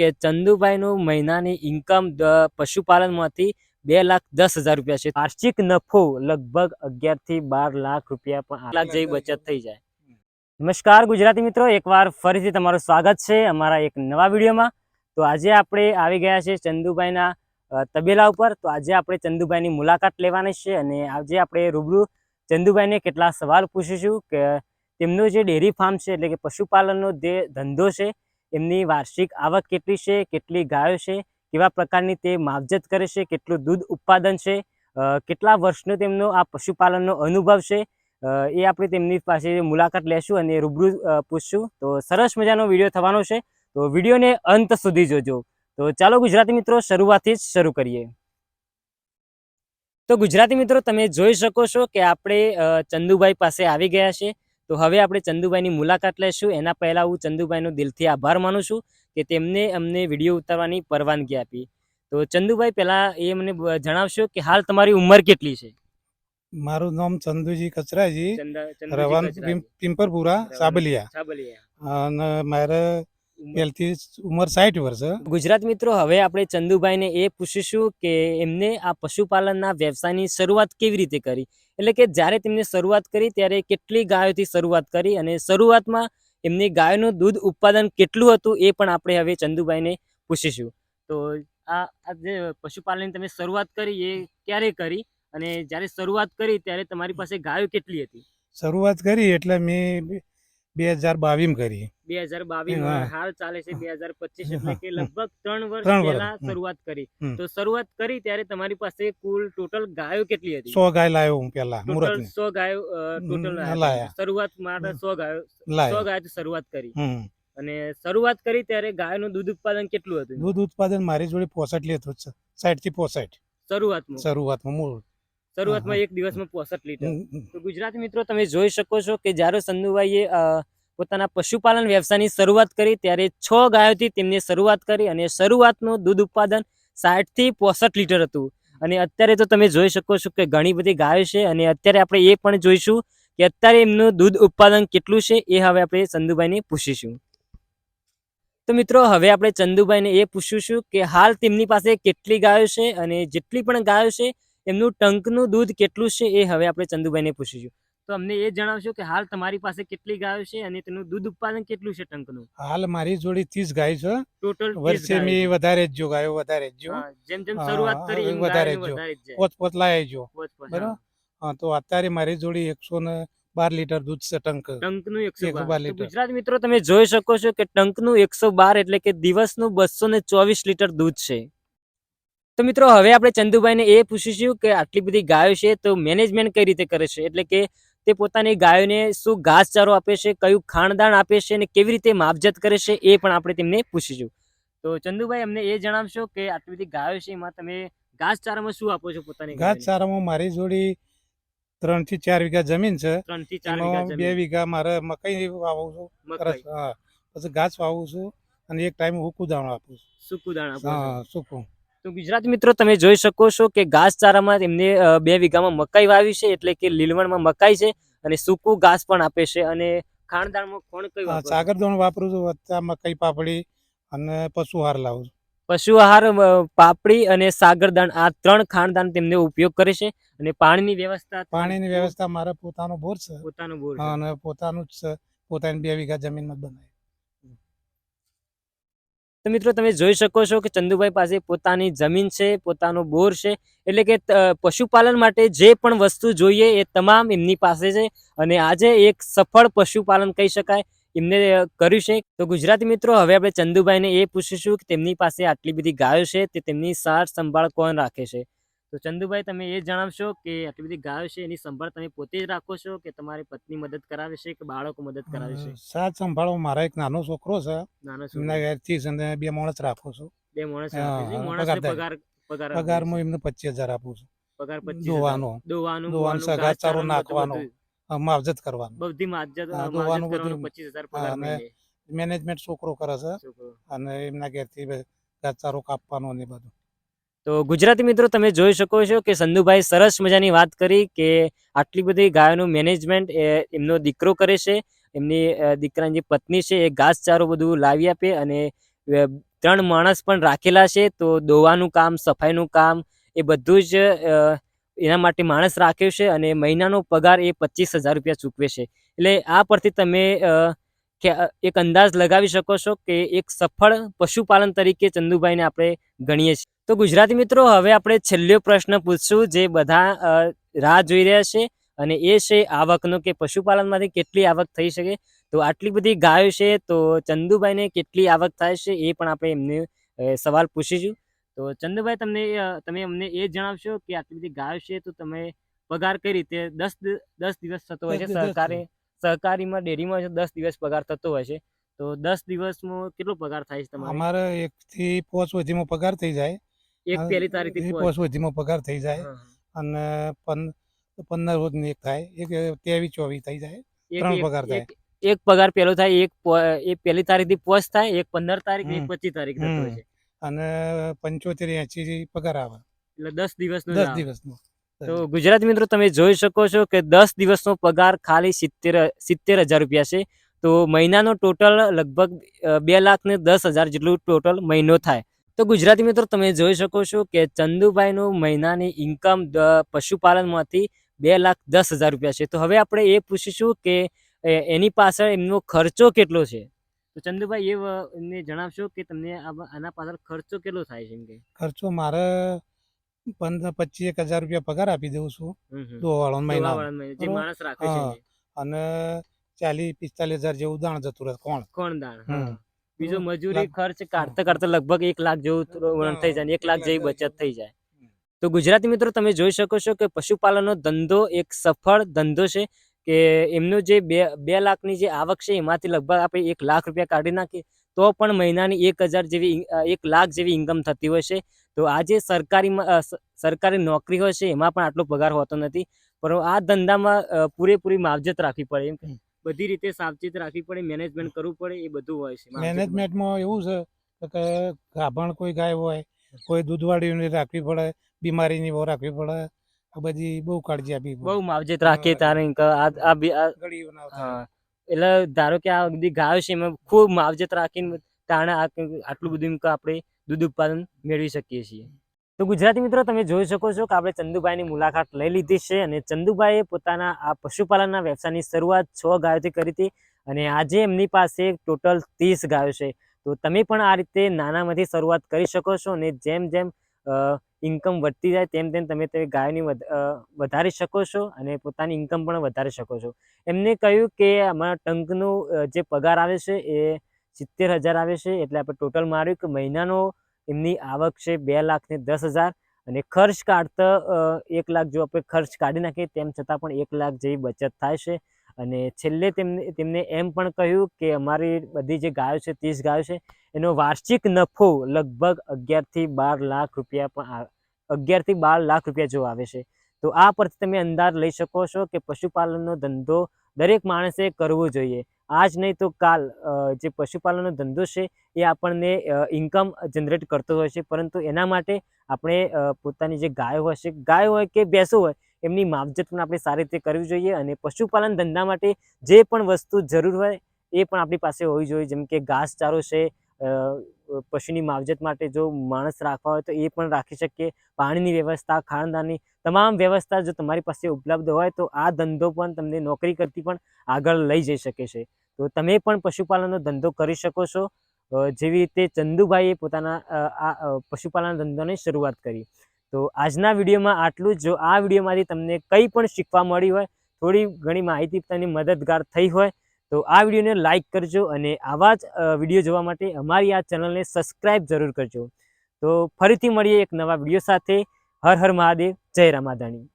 કે ચંદુભાઈનું મહિનાની ઇન્કમ પશુપાલનમાંથી 2,10,000 રૂપિયા છે. વાર્ષિક નફો લગભગ 11 થી 12 લાખ રૂપિયા પણ 8 લાખ જેવી બચત થઈ જાય. નમસ્કાર ગુજરાતી મિત્રો, એકવાર ફરીથી તમારું સ્વાગત છે અમારા એક નવા વિડીયોમાં. તો આજે આપણે આવી ગયા છે ચંદુભાઈના તબેલા ઉપર. તો આજે આપણે ચંદુભાઈની મુલાકાત લેવાની છે અને આજે આપણે રૂબરૂ ચંદુભાઈને કેટલા સવાલ પૂછીશું કે તેમનું જે ડેરી ફાર્મ છે એટલે કે પશુપાલનનો જે ધંધો છે એમની વાર્ષિક આવક કેટલી છે, કેટલી ગાયો છે, કેવા પ્રકારની તે માવજત કરે છે, કેટલું દૂધ ઉત્પાદન છે, કેટલા વર્ષનો તેમનો આ પશુપાલનનો અનુભવ છે, એ આપણે તેમની પાસે મુલાકાત લેશું અને રૂબરૂ પૂછશું. તો સરસ મજાનો વિડીયો થવાનો છે, તો વિડીયોને અંત સુધી જોજો. તો ચાલો ગુજરાતી મિત્રો, શરૂઆતથી જ શરૂ કરીએ. તો ગુજરાતી મિત્રો, તમે જોઈ શકો છો કે આપણે ચંદુભાઈ પાસે આવી ગયા છે. તો હવે આપણે ચંદુભાઈની મુલાકાત લઈશું. એના પહેલાં હું ચંદુભાઈનો દિલથી આભાર માનું છું કે તેમને અમને વિડીયો ઉતારવાની પરવાનગી આપી. તો ચંદુભાઈ, પહેલાં એ મને જણાવશો કે હાલ તમારી ઉંમર કેટલી છે? મારું નામ ચંદુજી કચરાજી, રવાન પિંપરપુરા, સાબલિયા. અને મારે પહેલથી ઉંમર 60 વર્ષ. ગુજરાત મિત્રો, હવે આપણે ચંદુભાઈને એ પૂછીશું કે એમને આ પશુપાલનના વ્યવસાયની શરૂઆત કેવી રીતે કરી, એટલે કે જ્યારે તેમને શરૂઆત કરી ત્યારે કેટલી ગાયોથી શરૂઆત કરી અને શરૂઆતમાં એમની ગાયોનું દૂધ ઉત્પાદન કેટલું હતું એ પણ આપણે હવે ચંદુભાઈને પૂછીશું. તો આ જે પશુપાલનની તમે શરૂઆત કરી એ ક્યારે કરી અને જ્યારે શરૂઆત કરી ત્યારે તમારી પાસે ગાયો કેટલી હતી? શરૂઆત કરી એટલે મેં 2022 કરી. 2022 હાલ ચાલે છે 2025, એટલે કે લગભગ 3 વર્ષ પહેલા શરૂઆત કરી. તો શરૂઆત કરી ત્યારે તમારી પાસે કુલ ટોટલ ગાયો કેટલી હતી? 100 ગાય લાવ્યો હું પહેલા. ટોટલ 100 ગાયો ટોટલ લાવ્યા. શરૂઆત માટે 100 ગાયોથી શરૂઆત કરી. અને શરૂઆત કરી ત્યારે ગાયનું દૂધ ઉત્પાદન કેટલું હતું? દૂધ ઉત્પાદન મારી જોડે 65 લીટર છે. 60 થી 65 શરૂઆતમાં એક દિવસમાં 65 લીટર. તો ગુજરાતી મિત્રો, તમે જોઈ શકો છો કે જ્યારે ચંદુભાઈએ પોતાના પશુપાલન વ્યવસાયની શરૂઆત કરી ત્યારે 6 ગાયોથી તેમને શરૂઆત કરી અને શરૂઆતનું દૂધ ઉત્પાદન 60 થી 65 લીટર હતું. અને અત્યારે તો તમે જોઈ શકો છો કે ઘણી બધી ગાયો છે અને અત્યારે આપણે એ પણ જોઈશું કે અત્યારે એમનું દૂધ ઉત્પાદન કેટલું છે એ હવે આપણે ચંદુભાઈને પૂછીશું. તો મિત્રો, હવે આપણે ચંદુભાઈને એ પૂછીશું કે હાલ તેમની પાસે કેટલી ગાયો છે અને જેટલી પણ ગાયો છે એમનું ટંકનું દૂધ કેટલું છે એ હવે આપણે ચંદુભાઈને પૂછીશું. તો અમને એ જણાવશો કે હાલ તમારી પાસે કેટલી ગાયો છે અને તેનું દૂધ ઉત્પાદન કેટલું છે ટંકનું? હાલ મારી જોડે 30 ગાય છે. ટોટલ વર્ષે મેં વધારે જ જો ગાયો વધારે જ જો. જેમ જેમ શરૂઆત કરી એમ વધારે ગાયો જ વધારે જ જાય. પોત લાવી જો. બરાબર. હા, તો અત્યારે મારી જોડે 112 લીટર દૂધ છે. ટંકનું 112 લીટર. ગુજરાત મિત્રો, તમે જોઈ શકો છો કે ટંકનું 112 એટલે કે દિવસનું 224 લીટર દૂધ છે. તો મિત્રો, હવે આપણે ચંદુભાઈને એ પૂછીશું કે આટલી બધી ગાયો છે તો મેનેજમેન્ટ કઈ રીતે કરે છે, એટલે કે તે પોતાની ગાયોને શું ઘાસચારો આપે છે, કયું ખાણદાણ આપે છે અને કેવી રીતે માવજત કરે છે એ પણ આપણે તેમને પૂછીશું. તો ચંદુભાઈ, અમને એ જણાવશો કે આટલી બધી ગાયો છે એમાં તમે ઘાસચારામાં શું આપો છો પોતાની? ઘાસચારામાં મારી જોડે 3 થી 4 વીઘા જમીન છે. 3 થી 4 વીઘા જમીન. 2 વીઘા મારે મકાઈ વાવું છું. હા, પછી ઘાસ વાવું છું અને એક ટાઈમ સૂકું દાણ આપું છું. સૂકું દાણ આપો? હા, સૂકું. તો ગુજરાતી મિત્રો, તમે જોઈ શકો છો કે ઘાસચારામાં એમને 2 વીઘામાં મકાઈ વાવી છે, એટલે કે લીલવણમાં મકાઈ છે અને સૂકું ઘાસ પણ આપે છે. અને ખાણદાણમાં કોણ કઈ વાપરો? સાગરદાણ વાપરું છું, વત્તા મકાઈ પાપડી અને પશુ આહાર લાવું છું. પશુ આહાર, પાપડી અને સાગરદાણ, આ 3 ખાણદાણ તેમને ઉપયોગ કરે છે. અને પાણીની વ્યવસ્થા મારે પોતાનો બોર છે. અને પોતાનું જ છે. પોતાની 2 વીઘા જમીનમાં બનાવી. તો મિત્રો, તમે જોઈ શકો છો કે ચંદુભાઈ પાસે પોતાની જમીન છે, પોતાનો બોર છે, એટલે કે પશુપાલન માટે જે પણ વસ્તુ જોઈએ એ તમામ એમની પાસે છે. અને આજે એક સફળ પશુપાલન કહી શકાય એમને કર્યું છે. તો ગુજરાતી મિત્રો, હવે આપણે ચંદુભાઈને એ પૂછીશું કે તેમની પાસે આટલી બધી ગાયો છે તે તેમની સાર સંભાળ કોણ રાખે છે. તો ચંદુભાઈ, તમે એ જણાવશો કે આટલી બધી ગાયો છે એની સંભાળ તમે પોતે જ રાખો છો કે તમારી પત્ની મદદ કરાવે છે કે બાળકો મદદ કરાવે છે? સાત સંભાળો મારા એક નાનો છોકરો છે. એમના ઘરથી 2 માણસ રાખો છું. 2 માણસ રાખે છે. માણસને પગારમાં એમને 25,000 આપું છું. પગાર 25,000. દોવાનું ઘાસચારો નાખવાનો, માવજત કરવાનું, બધી માવજત દોવાનું કરવાનું, બધું 25,000 પગાર મહિને. મેનેજમેન્ટ છોકરો કરે છે અને એમના ઘરથી ઘાસચારો કાપવાનો ને બધું. તો ગુજરાતી મિત્રો, તમે જોઈ શકો છો કે ચંદુભાઈ સરસ મજાની વાત કરી કે આટલી બધી ગાયોનું મેનેજમેન્ટ એમનો દીકરો કરે છે. એમની દીકરાની જે પત્ની છે એ ઘાસચારો બધું લાવી આપે અને 3 માણસ પણ રાખેલા છે. તો દોવાનું કામ, સફાઈનું કામ એ બધું જ એના માટે માણસ રાખ્યો છે અને મહિનાનો પગાર એ 25,000 રૂપિયા ચૂકવે છે. એટલે આ પરથી તમે એક અંદાજ લગાવી શકો છો કે એક સફળ પશુપાલન તરીકે ચંદુભાઈને આપણે ગણીએ છીએ. તો ગુજરાતી મિત્રો, હવે આપણે છેલ્લો પ્રશ્ન પૂછશું જે બધા રાહ જોઈ રહ્યા છે, અને એ છે આવકનો, કે પશુપાલનમાંથી કેટલી આવક થઈ શકે. તો આટલી બધી ગાયો છે, તો ચંદુભાઈને કેટલી આવક થાય છે એ પણ આપણે એમને સવાલ પૂછીશું. તો ચંદુભાઈ, તમે અમને એ જણાવશો કે આટલી બધી ગાયો છે, તો તમે પગાર કઈ રીતે 10 દિવસ થતો હોય છે સહકારીમાં, ડેરીમાં 10 દિવસ પગાર થતો હોય છે, તો 10 દિવસમાં કેટલો પગાર થાય છે તમારે? અમારે 1 થી 5 સુધીમાં પગાર થઈ જાય. એક પહેલી તારીખથી 5 સુધીમાં પગાર થઈ જાય. અને 15 રોજની એક થાય, એક 23 24 થઈ જાય. 3 પગાર થાય. એક પગાર પહેલો થાય, એક પહેલી તારીખથી 5 થાય, એક 15 તારીખ, એક 25 તારીખ થતો હોય છે. અને 75 80 પગાર આવે, એટલે 10 દિવસનો 10 દિવસનો. તો ગુજરાતી મિત્રો, તમે જોઈ શકો છો કે 10 દિવસનો પગાર ખાલી 70,000 રૂપિયા છે. તો મહિનાનો ટોટલ લગભગ 2,10,000 જેટલું ટોટલ મહિનો થાય. તો ગુજરાતી મિત્રો, તમે જોઈ શકો છો કે ચંદુભાઈનું મહિનાની ઇન્કમ પશુપાલનમાંથી 2,10,000 રૂપિયા છે. તો હવે આપણે એ પૂછીશું કે એની પાછળ એમનો ખર્ચો કેટલો છે. તો ચંદુભાઈ, એમને જણાવશો કે તમને આના પાછળ ખર્ચો કેટલો થાય છે? એમ કે ખર્ચો મારે 15-25 હજાર રૂપિયા પગાર આપી દઉં છું દોવાવાળો મહિના, જે માણસ રાખે છે, અને 40-45 હજાર જેવું દાણ જતું રહે, કોણ દાણ. બીજો મજૂરી ખર્ચ કાઢતા લગભગ 1 લાખ જેવું થઈ જાય, 1 લાખ જેવી બચત થઈ જાય. તો ગુજરાતી મિત્રો, તમે જોઈ શકો છો કે પશુપાલનનો ધંધો એક સફળ ધંધો છે. કે એમનો જે 2 લાખની જે આવક છે, એમાંથી લગભગ આપણે 1 લાખ રૂપિયા કાઢી નાખીએ તો પણ મહિનાની 1 લાખ જેવી ઇન્કમ થતી હોય છે. તો આ જે સરકારી નોકરી હોય છે, એમાં પણ આટલો પગાર હોતો નથી. પરંતુ આ ધંધામાં પૂરેપૂરી માવજત રાખવી પડે, બધી રીતે સાવચેત રાખવી પડે, મેનેજમેન્ટ કરવું પડે, એ બધું હોય છે. મેનેજમેન્ટમાં એવું છે કે ગાભણ કોઈ ગાય હોય, કોઈ દૂધવાળીઓને રાખવી પડે, બીમારીની રાખવી પડે, આ બધી બહુ કાળજી આપવી પડે, બહુ માવજત રાખીએ તારે. એટલે ધારો કે આ બધી ગાયો છે, એમાં ખૂબ માવજત રાખીને તાણે આટલું બધું આપણે દૂધ ઉત્પાદન મેળવી શકીએ છીએ. તો ગુજરાતી મિત્રો, તમે જોઈ શકો છો કે આપણે ચંદુભાઈની મુલાકાત લઈ લીધી છે, અને ચંદુભાઈએ પોતાના આ પશુપાલનના વ્યવસાયની શરૂઆત 6 ગાયોથી કરી હતી, અને આજે એમની પાસે ટોટલ 30 ગાયો છે. તો તમે પણ આ રીતે નાનામાંથી શરૂઆત કરી શકો છો, અને જેમ જેમ ઇન્કમ વધતી જાય તેમ તેમ તમે તે ગાયોની વધારી શકો છો, અને પોતાની ઇન્કમ પણ વધારી શકો છો. એમને કહ્યું કે અમારા ટંકનો જે પગાર આવે છે એ 70,000 આવે છે. એટલે આપણે ટોટલ માર્યું કે મહિનાનો એમની આવક છે 2,10,000, અને ખર્ચ કાઢતા 1 લાખ જો આપણે ખર્ચ કાઢી નાખીએ, તેમ છતાં પણ 1 લાખ જેવી બચત થાય છે. અને છેલ્લે તેમને એમ પણ કહ્યું કે અમારી બધી જે ગાયો છે, 30 ગાયો છે, એનો વાર્ષિક નફો લગભગ 11 થી 12 લાખ રૂપિયા જેવો આવે છે. તો આ પરથી તમે અંદાજ લઈ શકો છો કે પશુપાલનનો ધંધો દરેક માણસે કરવો જોઈએ. આજ નહીં તો કાલ જે પશુપાલનનો ધંધો છે એ આપણને ઇન્કમ જનરેટ કરતો હોય છે, પરંતુ એના માટે આપણે પોતાની જે ગાયો હોય કે ભેંસો હોય, એમની માવજત પણ આપણે સારી રીતે કરવી જોઈએ. અને પશુપાલન ધંધા માટે જે પણ વસ્તુ જરૂર હોય એ પણ આપણી પાસે હોવી જોઈએ, જેમ કે ઘાસચારો છે, પશુની માવજત માટે જો માણસ રાખવા હોય તો એ પણ રાખી શકીએ, પાણીની વ્યવસ્થા, ખાણદાનની તમામ વ્યવસ્થા જો તમારી પાસે ઉપલબ્ધ હોય તો આ ધંધો પણ તમને નોકરી કરતી પણ આગળ લઈ જઈ શકે છે. તો તમે પણ પશુપાલનનો ધંધો કરી શકો છો, જેવી રીતે ચંદુભાઈએ પોતાના આ પશુપાલન ધંધાની શરૂઆત કરી. તો આજના વિડીયોમાં આટલું જ. જો આ વિડીયોમાંથી તમને કંઈ પણ શીખવા મળી હોય, થોડી ઘણી માહિતી તમને મદદગાર થઈ હોય, તો આ વિડીયોને લાઇક કરજો, અને આવા જ વિડીયો જોવા માટે અમારી આ ચેનલને સબસ્ક્રાઈબ જરૂર કરજો. તો ફરીથી મળીએ એક નવા વિડીયો સાથે. હર હર મહાદેવ, જય રામાધાણી.